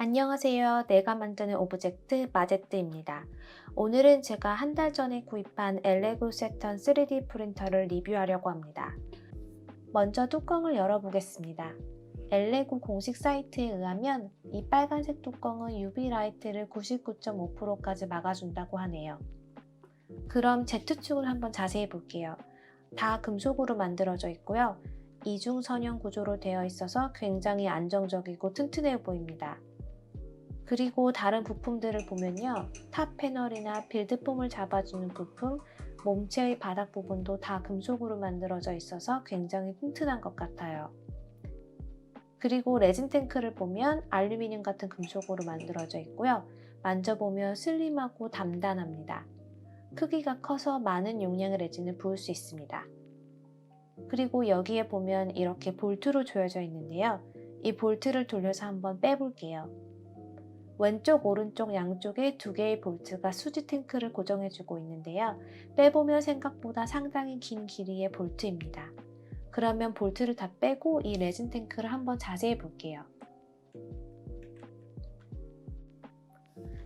안녕하세요. 내가 만드는 오브젝트 마제트입니다. 오늘은 제가 한 달 전에 구입한 엘레고 세턴 3D 프린터를 리뷰하려고 합니다. 먼저 뚜껑을 열어보겠습니다. 엘레고 공식 사이트에 의하면 이 빨간색 뚜껑은 UV 라이트를 99.5%까지 막아준다고 하네요. 그럼 Z축을 한번 자세히 볼게요. 다 금속으로 만들어져 있고요. 이중선형 구조로 되어 있어서 굉장히 안정적이고 튼튼해 보입니다. 그리고 다른 부품들을 보면요. 탑 패널이나 빌드폼을 잡아주는 부품, 몸체의 바닥 부분도 다 금속으로 만들어져 있어서 굉장히 튼튼한 것 같아요. 그리고 레진 탱크를 보면 알루미늄 같은 금속으로 만들어져 있고요. 만져보면 슬림하고 단단합니다. 크기가 커서 많은 용량의 레진을 부을 수 있습니다. 그리고 여기에 보면 이렇게 볼트로 조여져 있는데요. 이 볼트를 돌려서 한번 빼볼게요. 왼쪽, 오른쪽 양쪽에 두 개의 볼트가 수지 탱크를 고정해주고 있는데요. 빼보면 생각보다 상당히 긴 길이의 볼트입니다. 그러면 볼트를 다 빼고 이 레진 탱크를 한번 자세히 볼게요.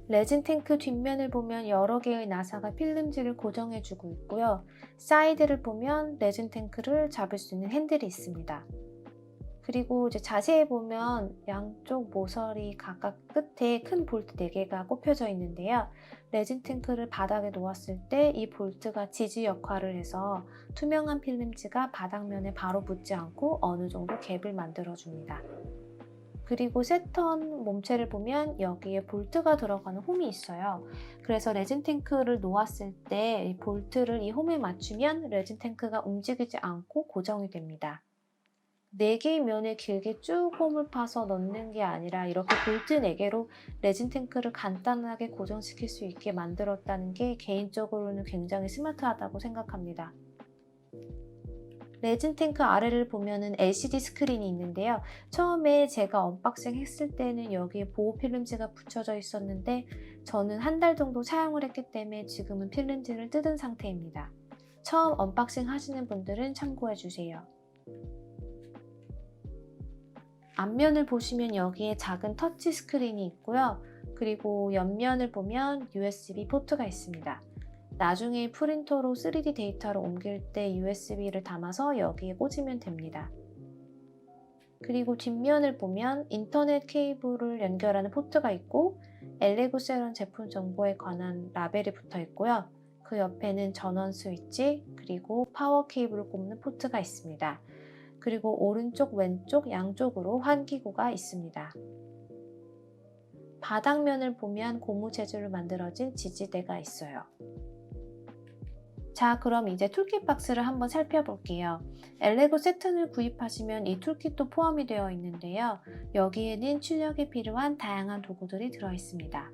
레진 탱크 뒷면을 보면 여러 개의 나사가 필름지를 고정해주고 있고요. 사이드를 보면 레진 탱크를 잡을 수 있는 핸들이 있습니다. 그리고 이제 자세히 보면 양쪽 모서리 각각 끝에 큰 볼트 4개가 꼽혀져 있는데요. 레진 탱크를 바닥에 놓았을 때 이 볼트가 지지 역할을 해서 투명한 필름지가 바닥면에 바로 붙지 않고 어느 정도 갭을 만들어줍니다. 그리고 세턴 몸체를 보면 여기에 볼트가 들어가는 홈이 있어요. 그래서 레진 탱크를 놓았을 때 이 볼트를 이 홈에 맞추면 레진 탱크가 움직이지 않고 고정이 됩니다. 4개의 면을 길게 쭉 홈을 파서 넣는 게 아니라 이렇게 볼트 4개로 레진 탱크를 간단하게 고정시킬 수 있게 만들었다는 게 개인적으로는 굉장히 스마트하다고 생각합니다. 레진 탱크 아래를 보면은 LCD 스크린이 있는데요. 처음에 제가 언박싱 했을 때는 여기에 보호 필름지가 붙여져 있었는데 저는 한 달 정도 사용을 했기 때문에 지금은 필름지를 뜯은 상태입니다. 처음 언박싱 하시는 분들은 참고해 주세요. 앞면을 보시면 여기에 작은 터치 스크린이 있고요. 그리고 옆면을 보면 USB 포트가 있습니다. 나중에 프린터로 3D 데이터를 옮길 때 USB를 담아서 여기에 꽂으면 됩니다. 그리고 뒷면을 보면 인터넷 케이블을 연결하는 포트가 있고 엘레고 세런 제품 정보에 관한 라벨이 붙어 있고요. 그 옆에는 전원 스위치 그리고 파워 케이블을 꼽는 포트가 있습니다. 그리고 오른쪽, 왼쪽 양쪽으로 환기구가 있습니다. 바닥면을 보면 고무 재질로 만들어진 지지대가 있어요. 자, 그럼 이제 툴킷 박스를 한번 살펴볼게요. 엘레고 세턴을 구입하시면 이 툴킷도 포함이 되어 있는데요. 여기에는 출력에 필요한 다양한 도구들이 들어있습니다.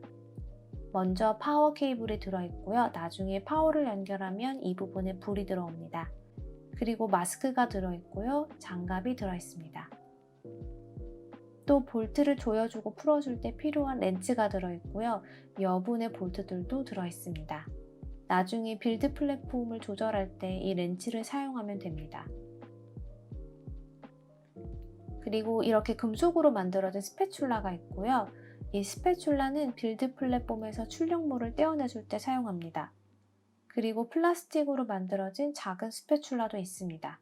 먼저 파워 케이블이 들어있고요. 나중에 파워를 연결하면 이 부분에 불이 들어옵니다. 그리고 마스크가 들어있고요. 장갑이 들어있습니다. 또 볼트를 조여주고 풀어줄 때 필요한 렌치가 들어있고요. 여분의 볼트들도 들어있습니다. 나중에 빌드 플랫폼을 조절할 때 이 렌치를 사용하면 됩니다. 그리고 이렇게 금속으로 만들어진 스패츌라가 있고요. 이 스패츌라는 빌드 플랫폼에서 출력물을 떼어내줄 때 사용합니다. 그리고 플라스틱으로 만들어진 작은 스패츌라도 있습니다.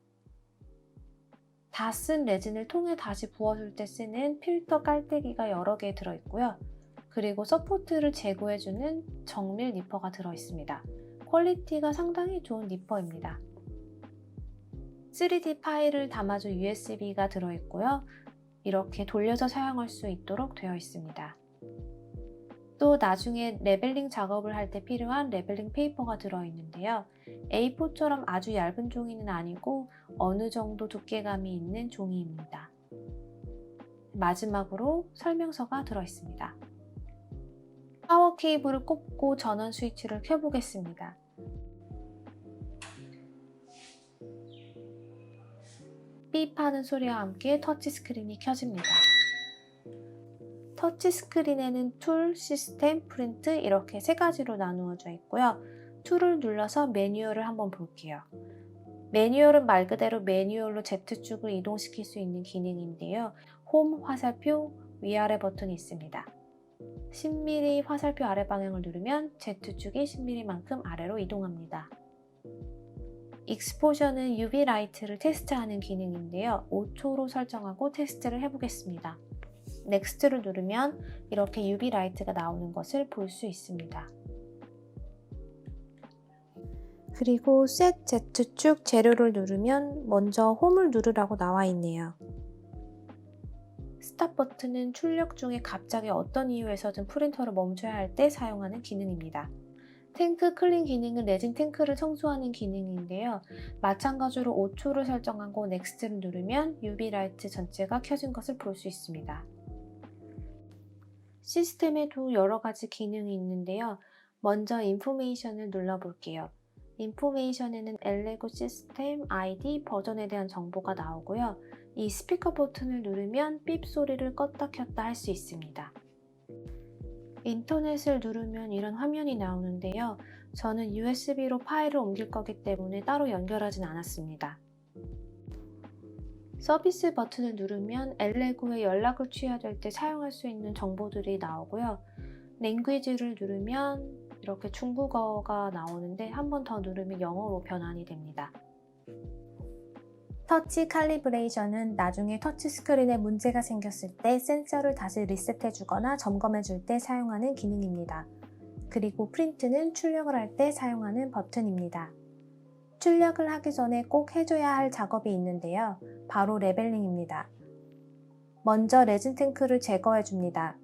다 쓴 레진을 통에 다시 부어줄 때 쓰는 필터 깔때기가 여러 개 들어있고요. 그리고 서포트를 제거해주는 정밀 니퍼가 들어있습니다. 퀄리티가 상당히 좋은 니퍼입니다. 3D 파일을 담아줄 USB가 들어있고요. 이렇게 돌려서 사용할 수 있도록 되어 있습니다. 또 나중에 레벨링 작업을 할 때 필요한 레벨링 페이퍼가 들어있는데요. A4처럼 아주 얇은 종이는 아니고 어느 정도 두께감이 있는 종이입니다. 마지막으로 설명서가 들어있습니다. 파워 케이블을 꼽고 전원 스위치를 켜보겠습니다. 삐 하는 소리와 함께 터치스크린이 켜집니다. 터치스크린에는 툴, 시스템, 프린트 이렇게 3가지로 나누어져 있고요. 툴을 눌러서 매뉴얼을 한번 볼게요. 매뉴얼은 말 그대로 매뉴얼로 Z축을 이동시킬 수 있는 기능인데요. 홈, 화살표, 위아래 버튼이 있습니다. 10mm 화살표 아래 방향을 누르면 Z축이 10mm만큼 아래로 이동합니다. 익스포저는 UV 라이트를 테스트하는 기능인데요. 5초로 설정하고 테스트를 해보겠습니다. 넥스트를 누르면 이렇게 UV 라이트가 나오는 것을 볼 수 있습니다. 그리고 셋 Z축 재료를 누르면 먼저 홈을 누르라고 나와 있네요. 스탑 버튼은 출력 중에 갑자기 어떤 이유에서든 프린터를 멈춰야 할 때 사용하는 기능입니다. 탱크 클린 기능은 레진 탱크를 청소하는 기능인데요. 마찬가지로 5초를 설정하고 넥스트를 누르면 UV 라이트 전체가 켜진 것을 볼 수 있습니다. 시스템에도 여러 가지 기능이 있는데요. 먼저 인포메이션을 눌러볼게요. 인포메이션에는 엘레고 시스템, ID, 버전에 대한 정보가 나오고요. 이 스피커 버튼을 누르면 삐 소리를 껐다 켰다 할 수 있습니다. 인터넷을 누르면 이런 화면이 나오는데요. 저는 USB로 파일을 옮길 거기 때문에 따로 연결하진 않았습니다. 서비스 버튼을 누르면 엘레고에 연락을 취해야 될 때 사용할 수 있는 정보들이 나오고요. 랭귀지를 누르면 이렇게 중국어가 나오는데 한 번 더 누르면 영어로 변환이 됩니다. 터치 칼리브레이션은 나중에 터치스크린에 문제가 생겼을 때 센서를 다시 리셋해 주거나 점검해 줄 때 사용하는 기능입니다. 그리고 프린트는 출력을 할 때 사용하는 버튼입니다. 출력을 하기 전에 꼭 해줘야 할 작업이 있는데요. 바로 레벨링입니다. 먼저 레진 탱크를 제거해 줍니다.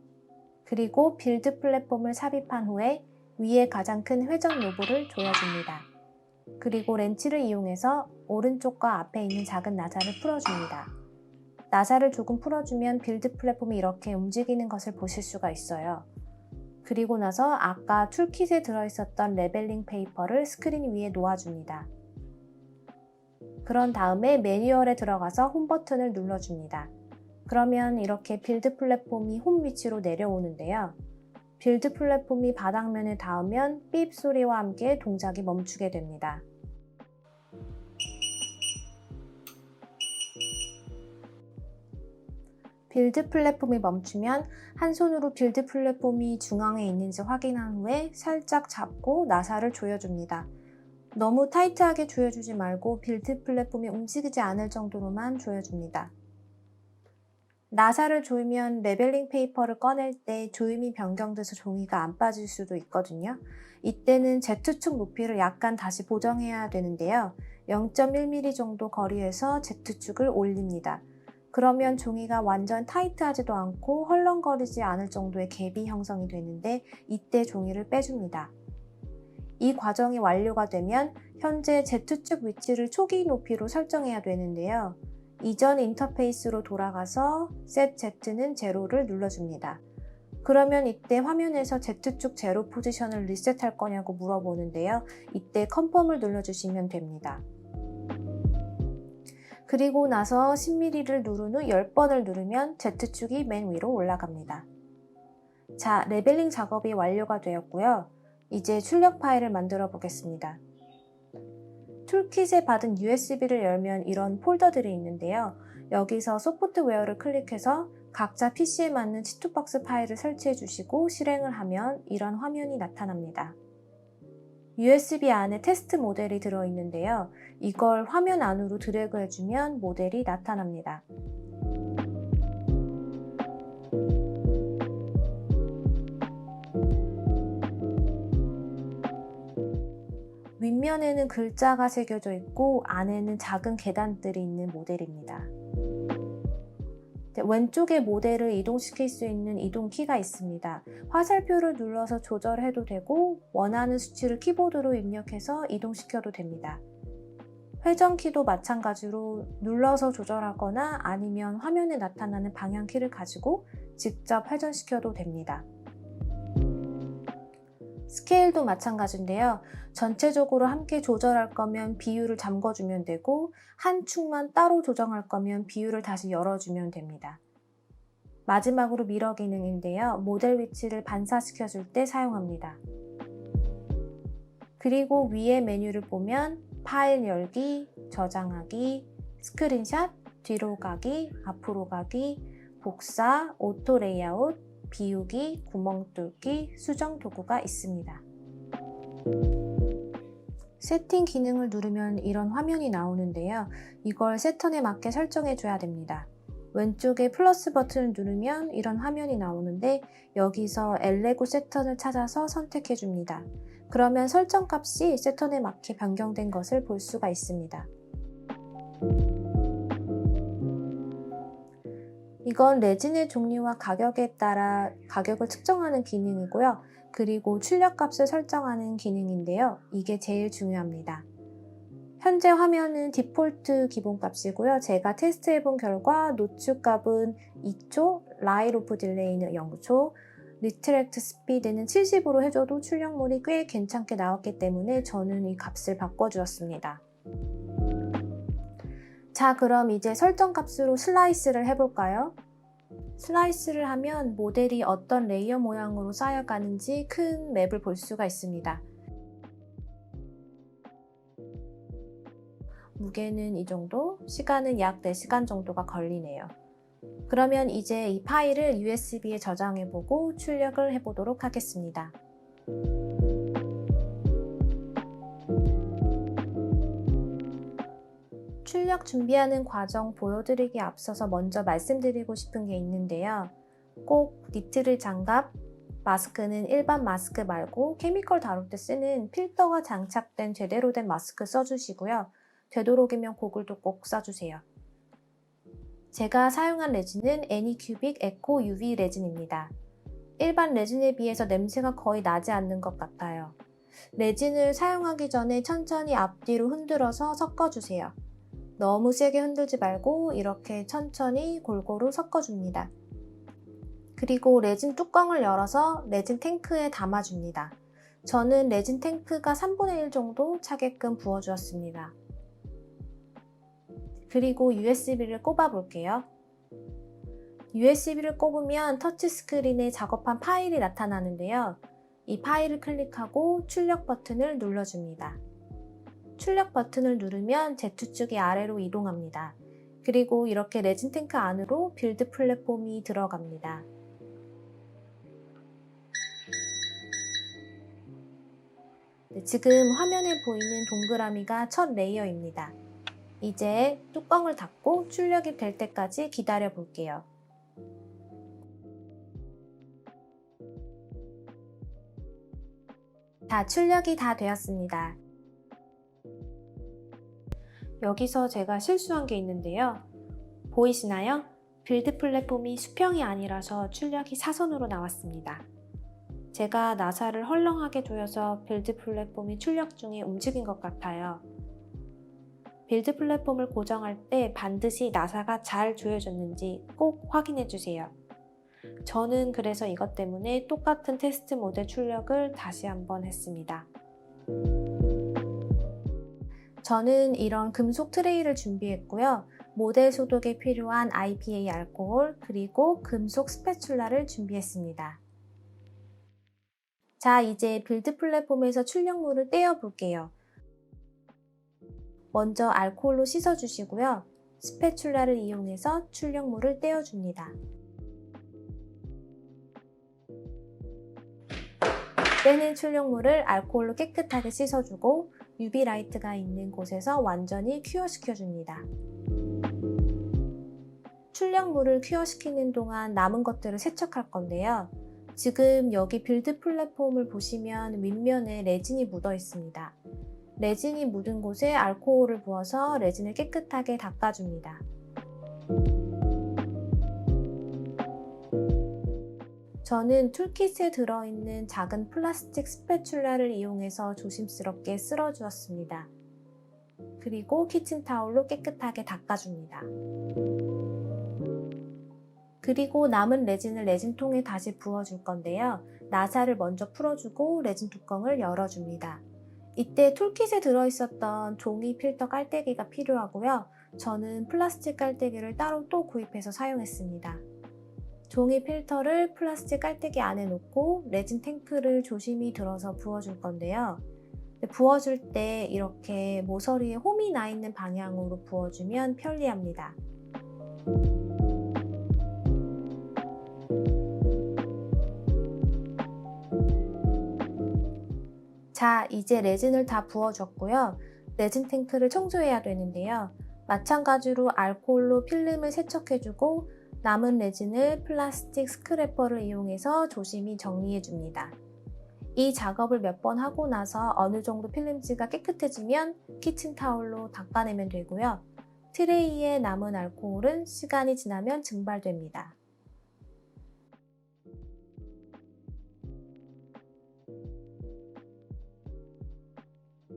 그리고 빌드 플랫폼을 삽입한 후에 위에 가장 큰 회전 노브를 조여줍니다. 그리고 렌치를 이용해서 오른쪽과 앞에 있는 작은 나사를 풀어줍니다. 나사를 조금 풀어주면 빌드 플랫폼이 이렇게 움직이는 것을 보실 수가 있어요. 그리고 나서 아까 툴킷에 들어있었던 레벨링 페이퍼를 스크린 위에 놓아줍니다. 그런 다음에 매뉴얼에 들어가서 홈 버튼을 눌러줍니다. 그러면 이렇게 빌드 플랫폼이 홈 위치로 내려오는데요. 빌드 플랫폼이 바닥면에 닿으면 삐 소리와 함께 동작이 멈추게 됩니다. 빌드 플랫폼이 멈추면 한 손으로 빌드 플랫폼이 중앙에 있는지 확인한 후에 살짝 잡고 나사를 조여줍니다. 너무 타이트하게 조여주지 말고 빌드 플랫폼이 움직이지 않을 정도로만 조여줍니다. 나사를 조이면 레벨링 페이퍼를 꺼낼 때 조임이 변경돼서 종이가 안 빠질 수도 있거든요. 이때는 Z축 높이를 약간 다시 보정해야 되는데요. 0.1mm 정도 거리에서 Z축을 올립니다. 그러면 종이가 완전 타이트하지도 않고 헐렁거리지 않을 정도의 갭이 형성이 되는데 이때 종이를 빼줍니다. 이 과정이 완료가 되면 현재 Z축 위치를 초기 높이로 설정해야 되는데요. 이전 인터페이스로 돌아가서 Set Z는 제로를 눌러줍니다. 그러면 이때 화면에서 Z축 제로 포지션을 리셋할 거냐고 물어보는데요. 이때 컨펌을 눌러주시면 됩니다. 그리고 나서 10mm를 누른 후 10번을 누르면 Z축이 맨 위로 올라갑니다. 자, 레벨링 작업이 완료가 되었고요. 이제 출력 파일을 만들어 보겠습니다. 툴킷에 받은 USB를 열면 이런 폴더들이 있는데요. 여기서 소프트웨어를 클릭해서 각자 PC에 맞는 치투박스 파일을 설치해 주시고 실행을 하면 이런 화면이 나타납니다. USB 안에 테스트 모델이 들어있는데요. 이걸 화면 안으로 드래그 해주면 모델이 나타납니다. 윗면에는 글자가 새겨져 있고 안에는 작은 계단들이 있는 모델입니다. 왼쪽에 모델을 이동시킬 수 있는 이동키가 있습니다. 화살표를 눌러서 조절해도 되고 원하는 수치를 키보드로 입력해서 이동시켜도 됩니다. 회전키도 마찬가지로 눌러서 조절하거나 아니면 화면에 나타나는 방향키를 가지고 직접 회전시켜도 됩니다. 스케일도 마찬가지인데요. 전체적으로 함께 조절할 거면 비율을 잠궈주면 되고 한 축만 따로 조정할 거면 비율을 다시 열어주면 됩니다. 마지막으로 미러 기능인데요. 모델 위치를 반사시켜줄 때 사용합니다. 그리고 위에 메뉴를 보면 파일 열기, 저장하기, 스크린샷, 뒤로 가기, 앞으로 가기, 복사, 오토 레이아웃, 비우기, 구멍 뚫기, 수정 도구가 있습니다. 세팅 기능을 누르면 이런 화면이 나오는데요. 이걸 새 턴에 맞게 설정해 줘야 됩니다. 왼쪽에 플러스 버튼을 누르면 이런 화면이 나오는데 여기서 엘레고 세턴을 찾아서 선택해 줍니다. 그러면 설정 값이 새 턴에 맞게 변경된 것을 볼 수가 있습니다. 이건 레진의 종류와 가격에 따라 가격을 측정하는 기능이고요. 그리고 출력 값을 설정하는 기능인데요. 이게 제일 중요합니다. 현재 화면은 디폴트 기본값이고요. 제가 테스트해본 결과 노출 값은 2초, 라이트 오프 딜레이는 0초, 리트랙트 스피드는 70으로 해줘도 출력물이 꽤 괜찮게 나왔기 때문에 저는 이 값을 바꿔주었습니다. 자, 그럼 이제 설정 값으로 슬라이스를 해볼까요? 슬라이스를 하면 모델이 어떤 레이어 모양으로 쌓여가는지 큰 맵을 볼 수가 있습니다. 무게는 이 정도, 시간은 약 4시간 정도가 걸리네요. 그러면 이제 이 파일을 USB에 저장해보고 출력을 해보도록 하겠습니다. 출력 준비하는 과정 보여드리기 앞서서 먼저 말씀드리고 싶은 게 있는데요. 꼭 니트릴 장갑, 마스크는 일반 마스크 말고 케미컬 다룰 때 쓰는 필터가 장착된 제대로 된 마스크 써주시고요. 되도록이면 고글도 꼭 써주세요. 제가 사용한 레진은 애니큐빅 에코 UV 레진입니다. 일반 레진에 비해서 냄새가 거의 나지 않는 것 같아요. 레진을 사용하기 전에 천천히 앞뒤로 흔들어서 섞어주세요. 너무 세게 흔들지 말고 이렇게 천천히 골고루 섞어줍니다. 그리고 레진 뚜껑을 열어서 레진 탱크에 담아줍니다. 저는 레진 탱크가 3분의 1 정도 차게끔 부어주었습니다. 그리고 USB를 꼽아 볼게요. USB를 꼽으면 터치스크린에 작업한 파일이 나타나는데요. 이 파일을 클릭하고 출력 버튼을 눌러줍니다. 출력 버튼을 누르면 Z축이 아래로 이동합니다. 그리고 이렇게 레진 탱크 안으로 빌드 플랫폼이 들어갑니다. 지금 화면에 보이는 동그라미가 첫 레이어입니다. 이제 뚜껑을 닫고 출력이 될 때까지 기다려 볼게요. 자, 출력이 다 되었습니다. 여기서 제가 실수한 게 있는데요. 보이시나요? 빌드 플랫폼이 수평이 아니라서 출력이 사선으로 나왔습니다. 제가 나사를 헐렁하게 조여서 빌드 플랫폼이 출력 중에 움직인 것 같아요. 빌드 플랫폼을 고정할 때 반드시 나사가 잘 조여졌는지 꼭 확인해 주세요. 저는 그래서 이것 때문에 똑같은 테스트 모델 출력을 다시 한번 했습니다. 저는 이런 금속 트레이를 준비했고요. 모델 소독에 필요한 IPA 알코올 그리고 금속 스패츌라를 준비했습니다. 자, 이제 빌드 플랫폼에서 출력물을 떼어 볼게요. 먼저 알코올로 씻어주시고요. 스패츌라를 이용해서 출력물을 떼어줍니다. 떼낸 출력물을 알코올로 깨끗하게 씻어주고 UV 라이트가 있는 곳에서 완전히 큐어시켜줍니다. 출력물을 큐어시키는 동안 남은 것들을 세척할 건데요. 지금 여기 빌드 플랫폼을 보시면 윗면에 레진이 묻어 있습니다. 레진이 묻은 곳에 알코올을 부어서 레진을 깨끗하게 닦아줍니다. 저는 툴킷에 들어있는 작은 플라스틱 스패츌라를 이용해서 조심스럽게 쓸어주었습니다. 그리고 키친타올로 깨끗하게 닦아줍니다. 그리고 남은 레진을 레진통에 다시 부어줄 건데요. 나사를 먼저 풀어주고 레진 뚜껑을 열어줍니다. 이때 툴킷에 들어있었던 종이 필터 깔때기가 필요하고요. 저는 플라스틱 깔때기를 따로 또 구입해서 사용했습니다. 종이 필터를 플라스틱 깔때기 안에 놓고 레진 탱크를 조심히 들어서 부어줄 건데요. 부어줄 때 이렇게 모서리에 홈이 나 있는 방향으로 부어주면 편리합니다. 자, 이제 레진을 다 부어줬고요. 레진 탱크를 청소해야 되는데요. 마찬가지로 알코올로 필름을 세척해주고 남은 레진을 플라스틱 스크래퍼를 이용해서 조심히 정리해줍니다. 이 작업을 몇 번 하고 나서 어느 정도 필름지가 깨끗해지면 키친타올로 닦아내면 되고요. 트레이에 남은 알코올은 시간이 지나면 증발됩니다.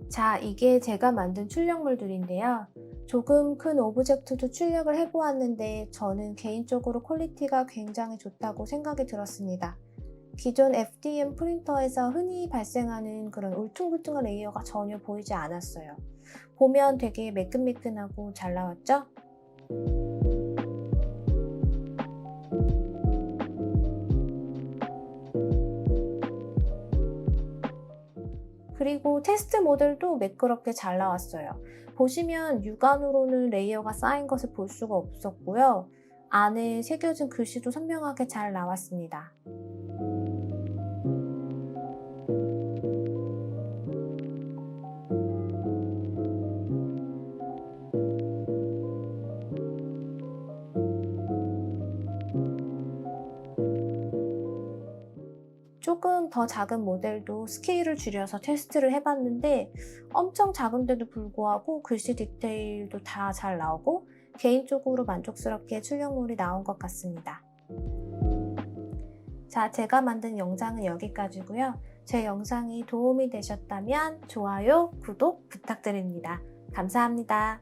자, 이게 제가 만든 출력물들인데요. 조금 큰 오브젝트도 출력을 해보았는데 저는 개인적으로 퀄리티가 굉장히 좋다고 생각이 들었습니다. 기존 FDM 프린터에서 흔히 발생하는 그런 울퉁불퉁한 레이어가 전혀 보이지 않았어요. 보면 되게 매끈매끈하고 잘 나왔죠? 그리고 테스트 모델도 매끄럽게 잘 나왔어요. 보시면 육안으로는 레이어가 쌓인 것을 볼 수가 없었고요. 안에 새겨진 글씨도 선명하게 잘 나왔습니다. 조금 더 작은 모델도 스케일을 줄여서 테스트를 해봤는데 엄청 작은데도 불구하고 글씨 디테일도 다 잘 나오고 개인적으로 만족스럽게 출력물이 나온 것 같습니다. 자, 제가 만든 영상은 여기까지고요. 제 영상이 도움이 되셨다면 좋아요, 구독 부탁드립니다. 감사합니다.